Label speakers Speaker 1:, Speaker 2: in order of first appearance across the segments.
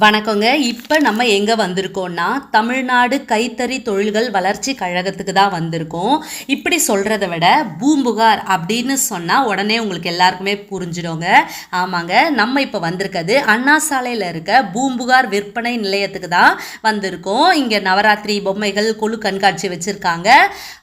Speaker 1: வணக்கங்க. இப்போ நம்ம எங்கே வந்திருக்கோம்னா தமிழ்நாடு கைத்தறி தொழில்கள் வளர்ச்சி கழகத்துக்கு தான் வந்திருக்கோம். இப்படி சொல்கிறத விட பூம்புகார் அப்படின்னு சொன்னால் உடனே உங்களுக்கு எல்லாருக்குமே புரிஞ்சிடுங்க. ஆமாங்க, நம்ம இப்போ வந்திருக்கிறது அண்ணா சாலையில் இருக்க பூம்புகார் விற்பனை நிலையத்துக்கு தான் வந்திருக்கோம். இங்கே நவராத்திரி பொம்மைகள் கொலு கண்காட்சி வச்சுருக்காங்க.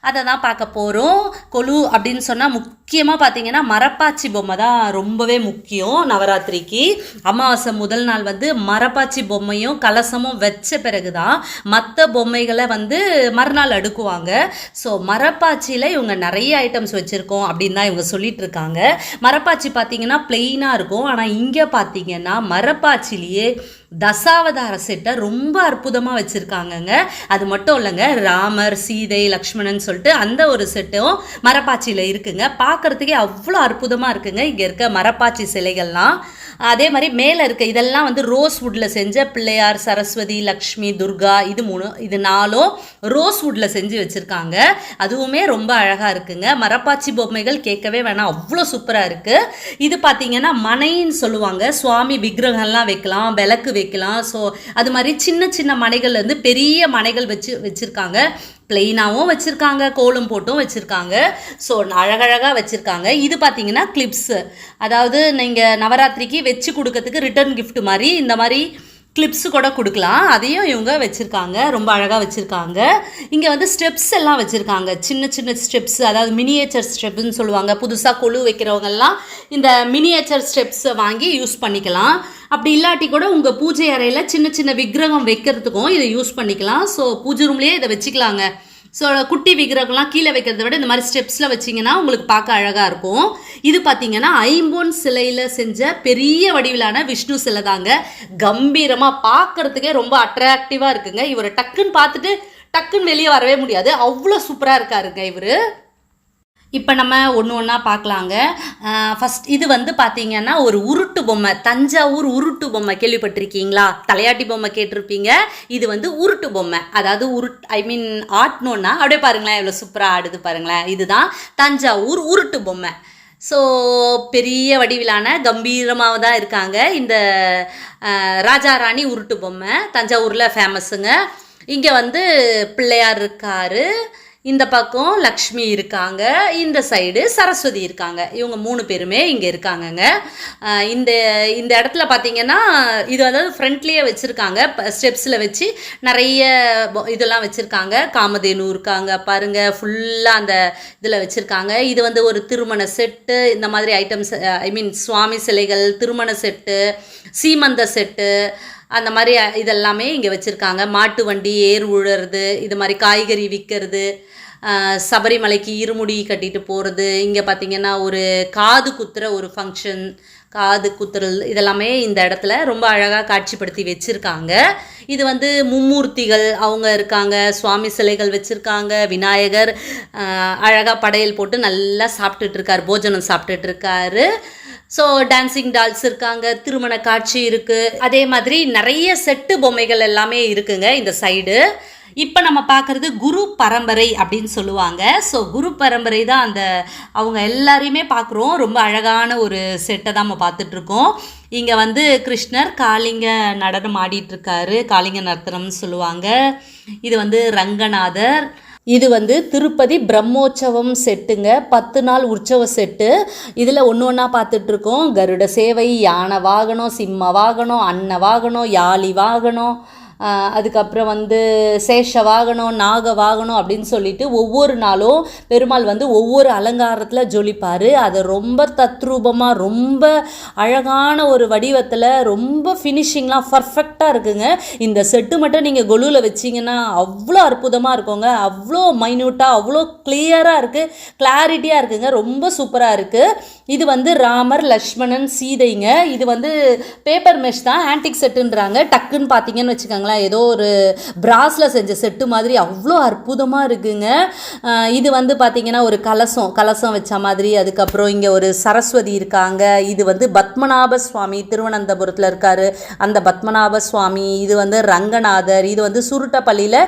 Speaker 1: அதை தான் பார்க்க போகிறோம். கொலு அப்படின்னு சொன்னால் முக்கியமாக பார்த்தீங்கன்னா மரப்பாச்சி பொம்மை தான் ரொம்பவே முக்கியம். நவராத்திரிக்கு அமாவாசை முதல் நாள் வந்து மரப்பாச்சி பொம்மையும் கலசமும் வச்ச பிறகுதான் மற்ற பொம்மைகளை வந்து மறுநாள் அடுக்குவாங்க. ஸோ மரப்பாச்சியில் இவங்க நிறைய ஐட்டம்ஸ் வச்சுருக்கோம் அப்படின்னு தான் இவங்க சொல்லிட்டு இருக்காங்க. மரப்பாச்சி பார்த்தீங்கன்னா பிளெயினாக இருக்கும். ஆனால் இங்கே பார்த்தீங்கன்னா மரப்பாச்சிலேயே தசாவதார செட்டை ரொம்ப அற்புதமாக வச்சுருக்காங்கங்க. அது மட்டும் இல்லைங்க, ராமர் சீதை லக்ஷ்மணன் சொல்லிட்டு அந்த ஒரு செட்டும் மரப்பாச்சியில் இருக்குங்க. பார்க்குறதுக்கே அவ்வளோ அற்புதமாக இருக்குங்க இங்கே இருக்க மரப்பாச்சி சிலைகள்லாம். அதே மாதிரி மேலே இருக்க இதெல்லாம் வந்து ரோஸ் வுட்டில் செஞ்ச பிள்ளையார், சரஸ்வதி, லக்ஷ்மி, துர்கா, இது நாலும் ரோஸ் வுட்டில் செஞ்சு வச்சுருக்காங்க. அதுவுமே ரொம்ப அழகாக இருக்குங்க. மரப்பாச்சி பொம்மைகள் கேட்கவே வேணாம், அவ்வளோ சூப்பராக இருக்குது. இது பார்த்தீங்கன்னா மனைன்னு சொல்லுவாங்க. சுவாமி விக்கிரகம்லாம் வைக்கலாம், விளக்கு வைக்கலாம். ஸோ அது மாதிரி சின்ன சின்ன மனைகள்லேருந்து பெரிய மனைகள் வச்சுருக்காங்க. பிளெயினாகவும் வச்சுருக்காங்க, கோலம் போட்டும் வச்சுருக்காங்க. ஸோ அழகழகாக வச்சுருக்காங்க. இது பார்த்தீங்கன்னா கிளிப்ஸு, அதாவது நீங்கள் நவராத்திரிக்கு வச்சு கொடுக்கறதுக்கு ரிட்டர்ன் கிஃப்ட் மாதிரி இந்த மாதிரி கிளிப்ஸு கூட கொடுக்கலாம். அதையும் இவங்க வச்சுருக்காங்க, ரொம்ப அழகாக வச்சுருக்காங்க. இங்கே வந்து ஸ்டெப்ஸ் எல்லாம் வச்சுருக்காங்க, சின்ன சின்ன ஸ்டெப்ஸ், அதாவது மினியேச்சர் ஸ்டெப்ஸ்ன்னு சொல்லுவாங்க. புதுசாக கொலு வைக்கிறவங்கெல்லாம் இந்த மினியேச்சர் ஸ்டெப்ஸை வாங்கி யூஸ் பண்ணிக்கலாம். அப்படி இல்லாட்டி கூட உங்கள் பூஜை அறையில் சின்ன சின்ன விக்கிரகம் வைக்கிறதுக்கும் இதை யூஸ் பண்ணிக்கலாம். ஸோ பூஜை ரூம்லேயே இதை வச்சுக்கலாங்க. ஸோ குட்டி விக்கிரகம்லாம் கீழே வைக்கிறத விட இந்த மாதிரி ஸ்டெப்ஸில் வச்சிங்கன்னா உங்களுக்கு பார்க்க அழகாக இருக்கும். இது பார்த்தீங்கன்னா ஐம்பொன் சிலையில் செஞ்ச பெரிய வடிவிலான விஷ்ணு சிலை தாங்க. கம்பீரமாக பார்க்குறதுக்கே ரொம்ப அட்ராக்டிவாக இருக்குங்க. இவர் டக்குன்னு பார்த்துட்டு டக்குன்னு வெளியே வரவே முடியாது, அவ்வளோ சூப்பராக இருக்காருங்க இவர். இப்போ நம்ம ஒன்று ஒன்றா பார்க்கலாங்க. ஃபஸ்ட் இது வந்து பார்த்தீங்கன்னா ஒரு உருட்டு பொம்மை, தஞ்சாவூர் உருட்டு பொம்மை கேள்விப்பட்டிருக்கீங்களா? தலையாட்டி பொம்மை கேட்டிருப்பீங்க. இது வந்து உருட்டு பொம்மை, அதாவது ஆட்டணுன்னா அப்படியே பாருங்களேன், எவ்வளோ சூப்பராக ஆடுது பாருங்களேன். இதுதான் தஞ்சாவூர் உருட்டு பொம்மை. ஸோ பெரிய வடிவிலான கம்பீரமாக தான் இருக்காங்க. இந்த ராஜா ராணி உருட்டு பொம்மை தஞ்சாவூரில் ஃபேமஸுங்க. இங்கே வந்து பிள்ளையார் இருக்காரு, இந்த பக்கம் லக்ஷ்மி இருக்காங்க, இந்த சைடு சரஸ்வதி இருக்காங்க. இவங்க 3 பேருமே இங்கே இருக்காங்கங்க. இந்த இந்த இடத்துல பார்த்தீங்கன்னா இது அதாவது ஃப்ரண்ட்லேயே வச்சுருக்காங்க, ஸ்டெப்ஸில் வச்சு நிறைய இதெல்லாம் வச்சுருக்காங்க. காமதேனு இருக்காங்க பாருங்கள், ஃபுல்லாக அந்த இதில் வச்சுருக்காங்க. இது வந்து ஒரு திருமண செட்டு, இந்த மாதிரி ஐட்டம்ஸ், சுவாமி சிலைகள், திருமண செட்டு, சீமந்த செட்டு, அந்த மாதிரி இதெல்லாமே இங்கே வச்சுருக்காங்க. மாட்டு வண்டி, ஏர் உழுறது, இது மாதிரி காய்கறி விற்கிறது, சபரிமலைக்கு இருமுடி கட்டிட்டு போகிறது. இங்கே பார்த்திங்கன்னா ஒரு காது குத்துற ஒரு ஃபங்க்ஷன், காது குத்துறல், இதெல்லாமே இந்த இடத்துல ரொம்ப அழகாக காட்சிப்படுத்தி வச்சுருக்காங்க. இது வந்து மும்மூர்த்திகள் அவங்க இருக்காங்க, சுவாமி சிலைகள் வச்சுருக்காங்க. விநாயகர் அழகாக படையல் போட்டு நல்லா சாப்பிட்டுட்ருக்காரு, போஜனம் சாப்பிட்டுட்ருக்காரு. ஸோ டான்சிங் டால்ஸ் இருக்காங்க, திருமண காட்சி இருக்குது. அதே மாதிரி நிறைய செட்டு பொம்மைகள் எல்லாமே இருக்குங்க இந்த சைடு. இப்போ நம்ம பார்க்குறது குரு பரம்பரை அப்படின்னு சொல்லுவாங்க. ஸோ குரு பரம்பரை தான் அந்த அவங்க எல்லாரையுமே பார்க்குறோம். ரொம்ப அழகான ஒரு செட்டை தான் நம்ம பார்த்துட்ருக்கோம். இங்கே வந்து கிருஷ்ணர் காளிங்க நடனம் ஆடிட்டுருக்காரு, காளிங்க நர்த்தனம்னு சொல்லுவாங்க. இது வந்து ரங்கநாதர். இது வந்து திருப்பதி பிரம்மோற்சவம் செட்டுங்க, 10 நாள் உற்சவ செட்டு. இதில் ஒன்று ஒன்றா பார்த்துட்ருக்கோம். கருட சேவை, யானை வாகனம், சிம்ம வாகனம், அன்ன வாகனம், யாழி வாகனம், அதுக்கப்புறம் வந்து சேஷ வாகனம், நாக வாகனம் அப்படின்னு சொல்லிட்டு ஒவ்வொரு நாளும் பெருமாள் வந்து ஒவ்வொரு அலங்காரத்தில் ஜொலிப்பார். அது ரொம்ப தத்ரூபமாக, ரொம்ப அழகான ஒரு வடிவத்தில், ரொம்ப ஃபினிஷிங்லாம் பர்ஃபெக்டாக இருக்குங்க. இந்த செட்டு மட்டும் நீங்கள் கொலுவில் வச்சிங்கன்னா அவ்வளோ அற்புதமாக இருக்குங்க. அவ்வளோ மைன்யூட்டாக, அவ்வளோ கிளியராக இருக்குது, கிளாரிட்டியாக இருக்குங்க. ரொம்ப சூப்பராக இருக்குது. இது வந்து ராமர், லக்ஷ்மணன், சீதைங்க. இது வந்து பேப்பர் மெஷ் தான், ஆன்டிக் செட்டுன்றாங்க. டக்குன்னு பார்த்தீங்கன்னு வச்சுக்கோங்களேன், ஏதோ ஒரு பிராஸில் செஞ்ச செட்டு மாதிரி அவ்வளோ அற்புதமாக இருக்குங்க. இது வந்து பார்த்திங்கன்னா ஒரு கலசம் வச்ச மாதிரி. அதுக்கப்புறம் இங்கே ஒரு சரஸ்வதி இருக்காங்க. இது வந்து பத்மநாப சுவாமி, திருவனந்தபுரத்தில் இருக்கார் அந்த பத்மநாப சுவாமி. இது வந்து ரங்கநாதர். இது வந்து சுருட்டப்பள்ளியில்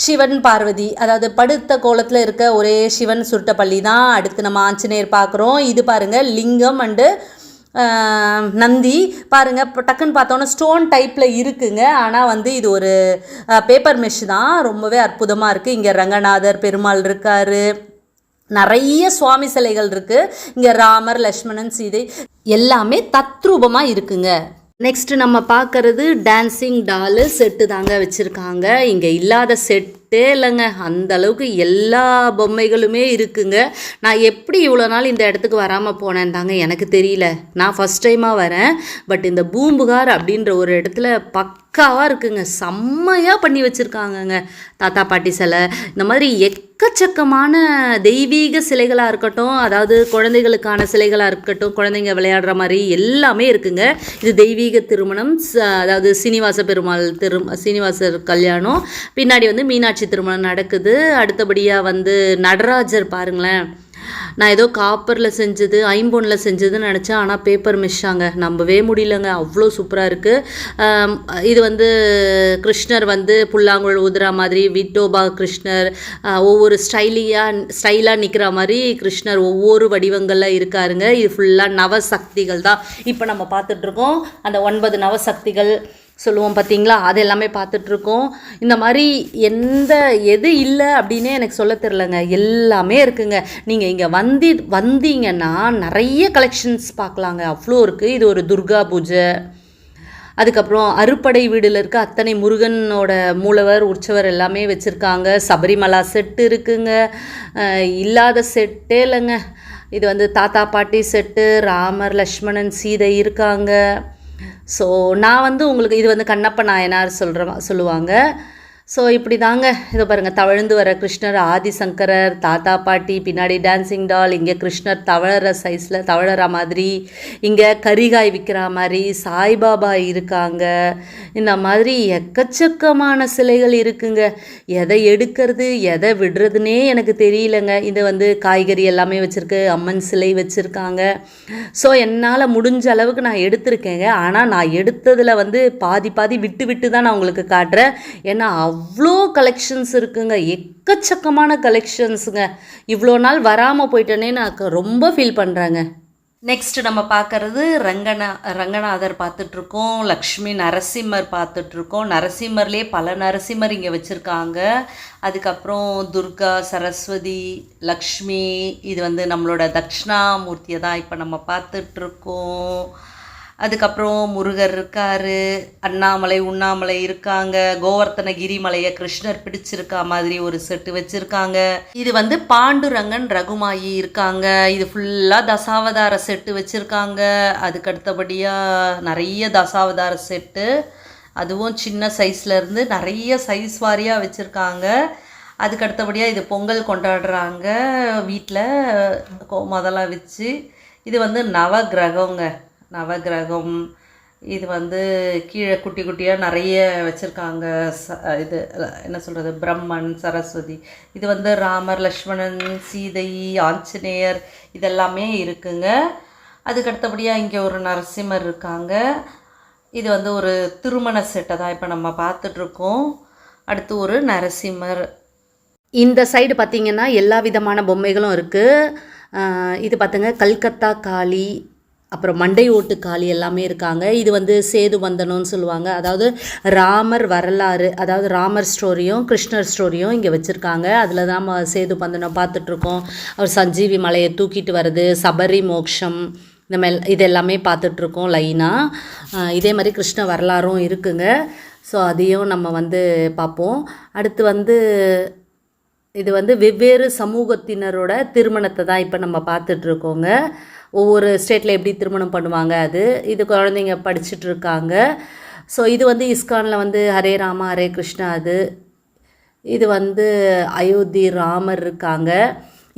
Speaker 1: சிவன் பார்வதி, அதாவது படுத்த கோலத்தில் இருக்க ஒரே சிவன் சுருட்டப்பள்ளி தான். அடுத்து நம்ம ஆஞ்சநேயர் பார்க்குறோம். இது பாருங்கள் லிங்கம் அண்டு நந்தி பாருங்கள். இப்போ டக்குன்னு பார்த்தோன்னா ஸ்டோன் டைப்பில் இருக்குங்க. ஆனால் வந்து இது ஒரு பேப்பர் மெஷ் தான். ரொம்பவே அற்புதமாக இருக்குது. இங்கே ரங்கநாதர் பெருமாள் இருக்கார். நிறைய சுவாமி சிலைகள் இருக்குது. இங்கே ராமர், லக்ஷ்மணன், சீதை எல்லாமே தத்ரூபமாக இருக்குங்க. நெக்ஸ்ட் நம்ம பார்க்கறது டான்சிங் டாலு செட்டு தாங்க வச்சுருக்காங்க. இங்கே இல்லாத செட்டே இல்லைங்க. அந்த அளவுக்கு எல்லா பொம்மைகளுமே இருக்குங்க. நான் எப்படி இவ்வளோ நாள் இந்த இடத்துக்கு வராமல் போனேன் தாங்க எனக்கு தெரியல. நான் ஃபஸ்ட் டைமாக வரேன். பட் இந்த பூம்புகார் அப்படின்ற ஒரு இடத்துல பக்காவாக இருக்குங்க. செம்மையாக பண்ணி வச்சுருக்காங்கங்க. தாத்தா பாட்டி சிலை, இந்த மாதிரி எக்கச்சக்கமான தெய்வீக சிலைகளாக இருக்கட்டும், அதாவது குழந்தைகளுக்கான சிலைகளாக இருக்கட்டும், குழந்தைங்க விளையாடுற மாதிரி எல்லாமே இருக்குங்க. இது தெய்வீக திருமணம், அதாவது சீனிவாசர் கல்யாணம். பின்னாடி வந்து மீனாட்சி திருமணம் நடக்குது. அடுத்தபடியாக வந்து நடராஜர் பாருங்களேன். நான் ஏதோ காப்பரில் செஞ்சது, ஐம்பொன்னில் செஞ்சதுன்னு நினச்சேன். ஆனால் பேப்பர் மெஷ்ஷாங்க. நம்பவே முடியலங்க. அவ்வளோ சூப்பராக இருக்குது. இது வந்து கிருஷ்ணர் வந்து புல்லாங்குழல் ஊதுற மாதிரி, விட்டோபா கிருஷ்ணர் ஒவ்வொரு ஸ்டைலாக நிற்கிற மாதிரி கிருஷ்ணர் ஒவ்வொரு வடிவங்களில் இருக்காருங்க. இது ஃபுல்லாக நவசக்திகள் தான் இப்போ நம்ம பார்த்துட்ருக்கோம். அந்த 9 நவசக்திகள் சொல்லுவோம் பார்த்தீங்களா, அது எல்லாமே பார்த்துட்ருக்கோம். இந்த மாதிரி எது இல்லை அப்படின்னே எனக்கு சொல்ல தெரிலங்க. எல்லாமே இருக்குங்க. நீங்கள் இங்கே வந்தீங்கன்னா நிறைய கலெக்ஷன்ஸ் பார்க்கலாங்க. அவ்வளோ இருக்குது. இது ஒரு துர்கா பூஜை. அதுக்கப்புறம் அறுப்படை வீடில் இருக்க அத்தனை முருகனோட மூலவர், உற்சவர் எல்லாமே வச்சுருக்காங்க. சபரிமலா செட்டு இருக்குங்க. இல்லாத செட்டே இல்லைங்க. இது வந்து தாத்தா பாட்டி செட்டு, ராமர், லக்ஷ்மணன், சீதை இருக்காங்க. ஸோ நான் வந்து உங்களுக்கு இது வந்து கண்ணப்ப நாயனார் சொல்லுவாங்க. ஸோ இப்படி தாங்க. இதை பாருங்கள், தவழ்ந்து வர கிருஷ்ணர், ஆதிசங்கரர், தாத்தா பாட்டி, பின்னாடி டான்சிங் டால், இங்கே கிருஷ்ணர் தவழற மாதிரி, இங்கே கரிகாய் விற்கிற மாதிரி, சாய்பாபா இருக்காங்க. இந்த மாதிரி எக்கச்சக்கமான சிலைகள் இருக்குங்க. எதை எடுக்கிறது எதை விடுறதுனே எனக்கு தெரியலங்க. இது வந்து காய்கறி எல்லாமே வச்சுருக்கு, அம்மன் சிலை வச்சுருக்காங்க. ஸோ என்னால் முடிஞ்ச அளவுக்கு நான் எடுத்திருக்கேங்க. ஆனால் நான் எடுத்ததில் வந்து பாதி விட்டு தான் நான் உங்களுக்கு காட்டுறேன். ஏன்னா அவ்வளோ கலெக்ஷன்ஸ் இருக்குங்க. எக்கச்சக்கமான கலெக்ஷன்ஸுங்க. இவ்வளோ நாள் வராமல் போயிட்டேனே நான் ரொம்ப ஃபீல் பண்ணுறேங்க. நெக்ஸ்ட் நம்ம பார்க்குறது ரங்கநாதர் பார்த்துட்ருக்கோம். லக்ஷ்மி நரசிம்மர் பார்த்துட்ருக்கோம். நரசிம்மர்லேயே பல நரசிம்மர் இங்கே வச்சுருக்காங்க. அதுக்கப்புறம் துர்கா, சரஸ்வதி, லக்ஷ்மி, இது வந்து நம்மளோட தட்சிணாமூர்த்தியை தான் இப்போ நம்ம பார்த்துட்ருக்கோம். அதுக்கப்புறம் முருகர் இருக்கார், அண்ணாமலை, உண்ணாமலை இருக்காங்க. கோவர்த்தனகிரி மலையை கிருஷ்ணர் பிடிச்சிருக்கா மாதிரி ஒரு செட்டு வச்சுருக்காங்க. இது வந்து பாண்டுரங்கன், ரகுமாயி இருக்காங்க. இது ஃபுல்லாக தசாவதார செட்டு வச்சுருக்காங்க. அதுக்கு அடுத்தபடியாக நிறைய தசாவதார செட்டு, அதுவும் சின்ன சைஸ்லேருந்து நிறைய சைஸ் வாரியாக வச்சுருக்காங்க. அதுக்கு அடுத்தபடியாக இது பொங்கல் கொண்டாடுறாங்க வீட்டில் முதல்ல வச்சு. இது வந்து நவகிரகம். இது வந்து கீழே குட்டி குட்டியாக நிறைய வச்சுருக்காங்க. இது என்ன சொல்கிறது, பிரம்மன், சரஸ்வதி. இது வந்து ராமர், லக்ஷ்மணன், சீதை, ஆஞ்சநேயர் இதெல்லாமே இருக்குங்க. அதுக்கு அடுத்தபடியாக இங்கே ஒரு நரசிம்மர் இருக்காங்க. இது வந்து ஒரு திருமண செட்டை தான் இப்போ நம்ம பார்த்துட்ருக்கோம். அடுத்து ஒரு நரசிம்மர். இந்த சைடு பார்த்திங்கன்னா எல்லா விதமான பொம்மைகளும் இருக்குது. இது பார்த்துங்க, கல்கத்தா காளி, அப்புறம் மண்டை ஓட்டு காளி எல்லாமே இருக்காங்க. இது வந்து சேது வந்தனம்னு சொல்லுவாங்க. அதாவது ராமர் வரலாறு, அதாவது ராமர் ஸ்டோரியும் கிருஷ்ணர் ஸ்டோரியும் இங்கே வச்சுருக்காங்க. அதில் தான் நம்ம சேது வந்தனம் பார்த்துட்ருக்கோம். அவர் சஞ்சீவி மலையை தூக்கிட்டு வர்றது, சபரி மோக்ஷம், இது எல்லாமே பார்த்துட்ருக்கோம் லைனாக. இதே மாதிரி கிருஷ்ண வரலாறும் இருக்குங்க. ஸோ அதையும் நம்ம வந்து பார்ப்போம். அடுத்து வந்து இது வந்து வெவ்வேறு சமூகத்தினரோட திருமணத்தை தான் இப்போ நம்ம பார்த்துட்ருக்கோங்க. ஒவ்வொரு ஸ்டேட்டில் எப்படி திருமணம் பண்ணுவாங்க இது குழந்தைங்க படிச்சுட்ருக்காங்க. ஸோ இது வந்து இஸ்கானில் வந்து ஹரே ராமா ஹரே கிருஷ்ணா. இது வந்து அயோத்தி ராமர் இருக்காங்க.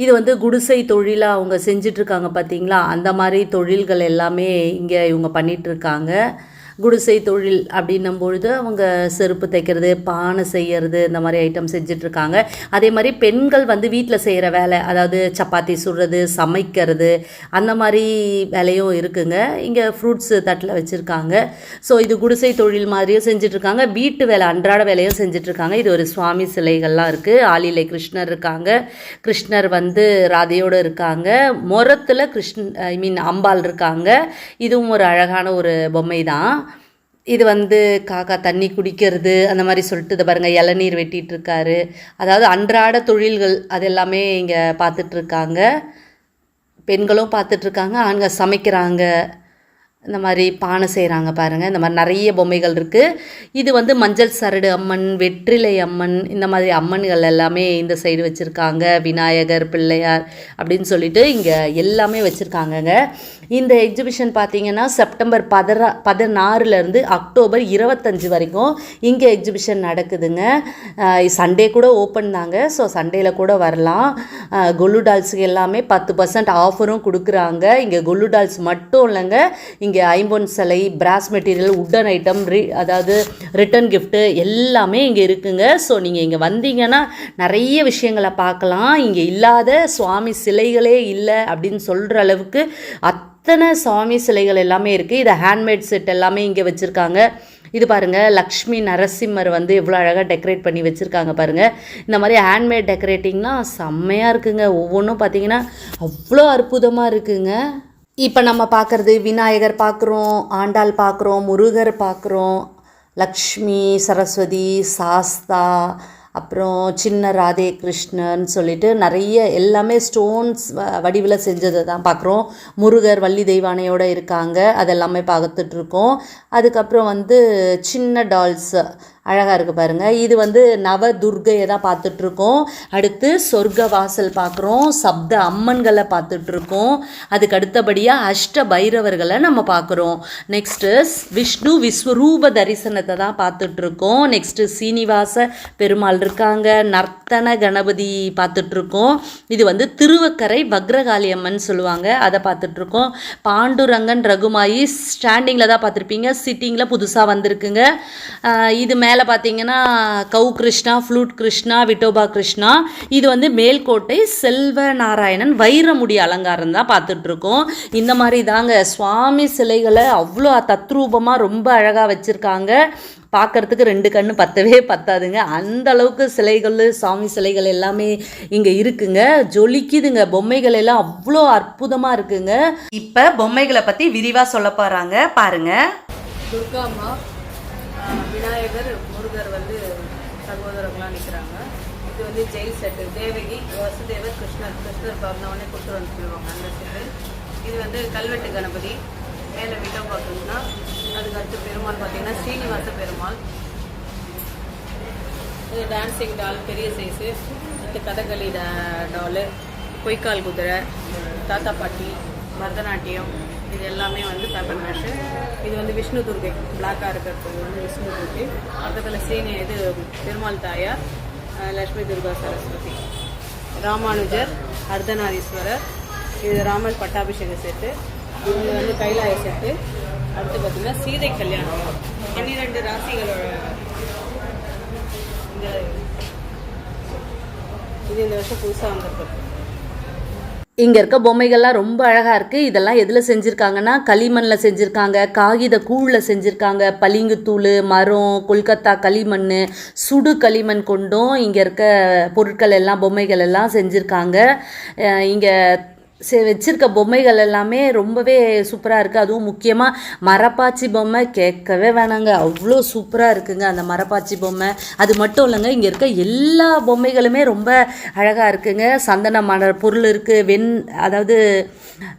Speaker 1: இது வந்து குடிசை தொழிலாக அவங்க செஞ்சிட்ருக்காங்க பார்த்தீங்களா, அந்த மாதிரி தொழில்கள் எல்லாமே இங்கே இவங்க பண்ணிகிட்ருக்காங்க. குடிசை தொழில் அப்படின்னும் பொழுது அவங்க செருப்பு தைக்கிறது, பானை செய்கிறது, இந்த மாதிரி ஐட்டம் செஞ்சிட்ருக்காங்க. அதே மாதிரி பெண்கள் வந்து வீட்டில் செய்கிற வேலை, அதாவது சப்பாத்தி சுடுறது, சமைக்கிறது, அந்த மாதிரி வேலையும் இருக்குங்க. இங்கே ஃப்ரூட்ஸு தட்டில் வச்சுருக்காங்க. ஸோ இது குடிசை தொழில் மாதிரியும் செஞ்சிட்ருக்காங்க, வீட்டு வேலை அன்றாட வேலையும் செஞ்சிட்ருக்காங்க. இது ஒரு சுவாமி சிலைகள்லாம் இருக்குது. ஆளிலை கிருஷ்ணர் இருக்காங்க, கிருஷ்ணர் வந்து ராதையோடு இருக்காங்க, முரத்தில் அம்பாள் இருக்காங்க. இதுவும் ஒரு அழகான ஒரு பொம்மை தான். இது வந்து காக்கா தண்ணி குடிக்கிறது அந்த மாதிரி சொல்லிட்டு இதை பாருங்கள், இளநீர் வெட்டிகிட்டு இருக்காரு. அதாவது அன்றாட தொழில்கள் அது எல்லாமே இங்கே பார்த்துட்ருக்காங்க. பெண்களும் பார்த்துட்ருக்காங்க, ஆண்கள் சமைக்கிறாங்க, இந்த மாதிரி பானை செய்கிறாங்க பாருங்கள். இந்த மாதிரி நிறைய பொம்மைகள் இருக்குது. இது வந்து மஞ்சள் சரடு அம்மன், வெற்றிலை அம்மன், இந்த மாதிரி அம்மன்கள் எல்லாமே இந்த சைடு வச்சுருக்காங்க. விநாயகர், பிள்ளையார் அப்படின்னு சொல்லிட்டு இங்கே எல்லாமே வச்சுருக்காங்கங்க. இந்த எக்ஸிபிஷன் பார்த்திங்கன்னா செப்டம்பர் 16லேருந்து அக்டோபர் 25 வரைக்கும் இங்கே எக்ஸிபிஷன் நடக்குதுங்க. சண்டே கூட ஓப்பன் தாங்க. ஸோ சண்டேயில் கூட வரலாம். கொல்லு டால்ஸுக்கு எல்லாமே 10% ஆஃபரும் கொடுக்குறாங்க. இங்கே கொல்லு டால்ஸ் மட்டும் இல்லைங்க, இங்கே ஐம்பொன் சிலை, பிராஸ் மெட்டீரியல், உட்டன் ஐட்டம், அதாவது ரிட்டன் கிஃப்ட்டு எல்லாமே இங்கே இருக்குங்க. ஸோ நீங்கள் இங்கே வந்தீங்கன்னா நிறைய விஷயங்களை பார்க்கலாம். இங்கே இல்லாத சுவாமி சிலைகளே இல்லை அப்படின்னு சொல்கிற அளவுக்கு அத்தனை சுவாமி சிலைகள் எல்லாமே இருக்குது. இது ஹேண்ட்மேட் செட் எல்லாமே இங்கே வச்சுருக்காங்க. இது பாருங்கள், லக்ஷ்மி நரசிம்மர் வந்து எவ்வளோ அழகாக டெக்கரேட் பண்ணி வச்சுருக்காங்க பாருங்கள். இந்த மாதிரி ஹேண்ட்மேட் டெக்கரேட்டிங்லாம் செம்மையாக இருக்குங்க. ஒவ்வொன்றும் பார்த்திங்கன்னா அவ்வளோ அற்புதமாக இருக்குங்க. இப்போ நம்ம பார்க்குறது விநாயகர் பார்க்குறோம், ஆண்டாள் பார்க்குறோம், முருகர் பார்க்குறோம், லக்ஷ்மி, சரஸ்வதி, சாஸ்தா, அப்புறம் சின்ன ராதே கிருஷ்ணன் சொல்லிட்டு நிறைய எல்லாமே ஸ்டோன்ஸ் வடிவில் செஞ்சதை தான் பார்க்குறோம். முருகர் வள்ளி தெய்வானையோடு இருக்காங்க, அதெல்லாமே பார்த்துட்ருக்கோம். அதுக்கப்புறம் வந்து சின்ன டால்ஸ் அழகாக இருக்குது பாருங்கள். இது வந்து நவ துர்கையை தான் பார்த்துட்ருக்கோம். அடுத்து சொர்க்க வாசல் பார்க்குறோம், சப்த அம்மன்களை பார்த்துட்ருக்கோம். அதுக்கு அடுத்தபடியாக அஷ்ட பைரவர்களை நம்ம பார்க்குறோம். நெக்ஸ்ட்டு விஷ்ணு விஸ்வரூப தரிசனத்தை தான் பார்த்துட்ருக்கோம். நெக்ஸ்ட்டு சீனிவாச பெருமாள் இருக்காங்க, நர்த்தன கணபதி பார்த்துட்ருக்கோம். இது வந்து திருவக்கரை வக்ரகாளி அம்மன் சொல்லுவாங்க, அதை பார்த்துட்ருக்கோம். பாண்டுரங்கன் ரகுமாயி ஸ்டாண்டிங்கில் தான் பார்த்துருப்பீங்க, சிட்டிங்கில் புதுசாக வந்திருக்குங்க. இது மேலே பார்த்தீங்கன்னா கௌ கிருஷ்ணா, ஃப்ளூட் கிருஷ்ணா, விட்டோபா கிருஷ்ணா. இது வந்து மேல்கோட்டை செல்வ நாராயணன் வைரமுடி அலங்காரம் தான் பார்த்துட்ருக்கோம். இந்த மாதிரி தாங்க சுவாமி சிலைகளை அவ்வளோ தத்ரூபமாக ரொம்ப அழகாக வச்சுருக்காங்க. பார்க்குறதுக்கு 2 கண்ணு பத்தவே பத்தாதுங்க, அந்த அளவுக்கு சிலைகள், சாமி சிலைகள் எல்லாமே இங்கே இருக்குங்க. ஜொலிக்குதுங்க, பொம்மைகள் எல்லாம் அவ்வளோ அற்புதமாக இருக்குங்க. இப்போ பொம்மைகளை பற்றி விரிவாக சொல்ல போகிறாங்க பாருங்கள்.
Speaker 2: துர்கா அம்மா, விநாயகர், முருகர் வந்து சகோதரர்களாக நிற்கிறாங்க. இது வந்து ஜெயில் செட்டு, தேவகி, வசுதேவர், கிருஷ்ணர் பார்க்கணவனே கொடுத்து வந்து சொல்லுவாங்க அந்த செட்டு. இது வந்து கல்வெட்டு கணபதி, மேலே விட்டோ பார்க்கணும்னா. அதுக்கு அடுத்து பெருமாள் பார்த்தீங்கன்னா ஸ்ரீனிவாச பெருமாள். இது டான்ஸிங் டால் பெரிய சைஸு. அடுத்து கதகளி டாலு, பொய்க்கால் குதிரை, தாத்தா பாட்டி, பரதநாட்டியம், இது எல்லாமே வந்து பேப்பர் மேஷு. இது வந்து விஷ்ணு துர்கை, பிளாக்காக இருக்கிறது வந்து விஷ்ணு துர்கை. பக்கத்தில் இது பெருமாள் தாயார், லக்ஷ்மி துர்கா சரஸ்வதி. ராமானுஜர், அர்த்தநாரீஸ்வரர், இது ராமன் பட்டாபிஷேக செட்டு. இது வந்து கைலாய செட்டு. அடுத்து பார்த்தீங்கன்னா சீதை கல்யாணம், 12 ராசிகளோட இது இந்த வருஷம் புதுசாக வந்திருக்கு.
Speaker 1: இங்கே இருக்க பொம்மைகள்லாம் ரொம்ப அழகாக இருக்குது. இதெல்லாம் எதில் செஞ்சுருக்காங்கன்னா களிமண்ணில் செஞ்சுருக்காங்க, காகித கூழில் செஞ்சுருக்காங்க, பளிங்குத்தூள், மரம், கொல்கத்தா களிமண், சுடு களிமண் கொண்டும் இங்கே இருக்க பொருட்கள் எல்லாம், பொம்மைகள் எல்லாம் செஞ்சுருக்காங்க. இங்கே வச்சிருக்க பொம்மைகள் எல்லாமே ரொம்பவே சூப்பராக இருக்குது. அதுவும் முக்கியமாக மரப்பாச்சி பொம்மை கேட்கவே வேணாங்க, அவ்வளோ சூப்பராக இருக்குங்க அந்த மரப்பாச்சி பொம்மை. அது மட்டும் இல்லைங்க, இங்கே இருக்க எல்லா பொம்மைகளுமே ரொம்ப அழகாக இருக்குங்க. சந்தன மலர் பொருள் இருக்குது, அதாவது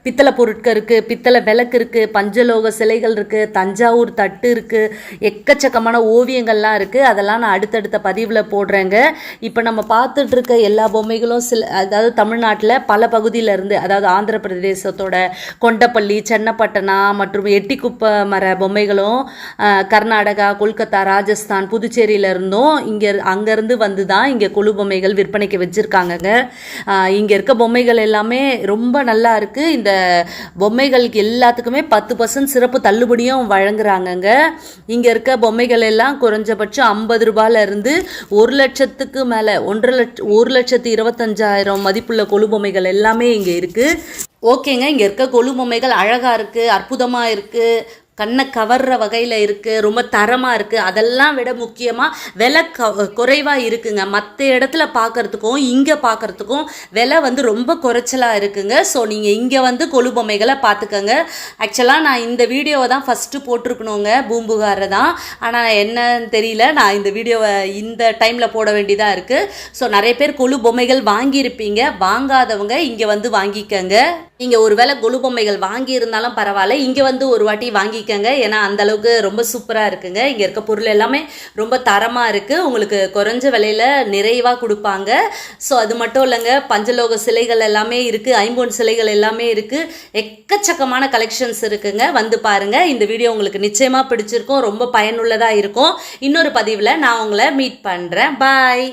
Speaker 1: பித்தளை பொருட்கள் இருக்குது, பித்தளை விளக்கு இருக்குது, பஞ்சலோக சிலைகள் இருக்குது, தஞ்சாவூர் தட்டு இருக்குது, எக்கச்சக்கமான ஓவியங்கள்லாம் இருக்குது. அதெல்லாம் நான் அடுத்தடுத்த பதிவில் போடுறேங்க. இப்போ நம்ம பார்த்துட்ருக்க எல்லா பொம்மைகளும் அதாவது தமிழ்நாட்டில் பல பகுதியிலேருந்து, அதாவது ஆந்திர பிரதேசத்தோட கொண்டப்பள்ளி, சென்னப்பட்டனா மற்றும் எட்டிக்குப்பை மர பொம்மைகளும் கர்நாடகா, கொல்கத்தா, ராஜஸ்தான், புதுச்சேரியில இருந்தும் அங்கேருந்து வந்து தான் இங்கே கொலு பொம்மைகள் விற்பனைக்கு வச்சுருக்காங்கங்க. இங்கே இருக்க பொம்மைகள் எல்லாமே ரொம்ப நல்லா இருக்குது. இந்த பொம்மைகளுக்கு எல்லாத்துக்குமே 10% சிறப்பு தள்ளுபடியும் வழங்குறாங்கங்க. இங்கே இருக்க பொம்மைகள் எல்லாம் குறைஞ்சபட்சம் 50 ரூபாயிலிருந்து 1 லட்சத்துக்கு மேலே 1,25,000 மதிப்புள்ள கொலு பொம்மைகள் எல்லாமே இங்கே இருக்குது. ஓகேங்க, இங்கே இருக்க கொலு பொம்மைகள் அழகாக இருக்குது, அற்புதமாக இருக்குது, கண்ணை கவர்ற வகையில் இருக்குது, ரொம்ப தரமாக இருக்குது. அதெல்லாம் விட முக்கியமாக விலை குறைவாக இருக்குங்க. மற்ற இடத்துல பார்க்குறதுக்கும் இங்கே பார்க்குறதுக்கும் விலை வந்து ரொம்ப குறைச்சலாக இருக்குங்க. ஸோ நீங்கள் இங்கே வந்து கொலு பொம்மைகளை பார்த்துக்கோங்க. ஆக்சுவலாக நான் இந்த வீடியோவை தான் ஃபஸ்ட்டு போட்டிருக்கணுங்க, பூம்புகாரை தான். ஆனால் என்னன்னு தெரியல, நான் இந்த வீடியோவை இந்த டைமில் போட வேண்டியதாக இருக்குது. ஸோ நிறைய பேர் கொலு பொம்மைகள் வாங்கியிருப்பீங்க, வாங்காதவங்க இங்கே வந்து வாங்கிக்கங்க. நீங்கள் ஒரு வேளை கொலு பொம்மைகள் வாங்கியிருந்தாலும் பரவாயில்ல, இங்கே வந்து ஒரு வாட்டி வாங்கிக்கங்க. ஏன்னா அந்தளவுக்கு ரொம்ப சூப்பராக இருக்குங்க. இங்கே இருக்க பொருள் எல்லாமே ரொம்ப தரமாக இருக்குது, உங்களுக்கு குறைஞ்ச விலையில் நிறைவாக கொடுப்பாங்க. ஸோ அது மட்டும் இல்லைங்க, பஞ்சலோக சிலைகள் எல்லாமே இருக்குது, ஐம்பொன் சிலைகள் எல்லாமே இருக்குது, எக்கச்சக்கமான கலெக்ஷன்ஸ் இருக்குங்க. வந்து பாருங்கள். இந்த வீடியோ உங்களுக்கு நிச்சயமாக பிடிச்சிருக்கும், ரொம்ப பயனுள்ளதாக இருக்கும். இன்னொரு பதிவில் நான் உங்களை மீட் பண்ணுறேன். பாய்.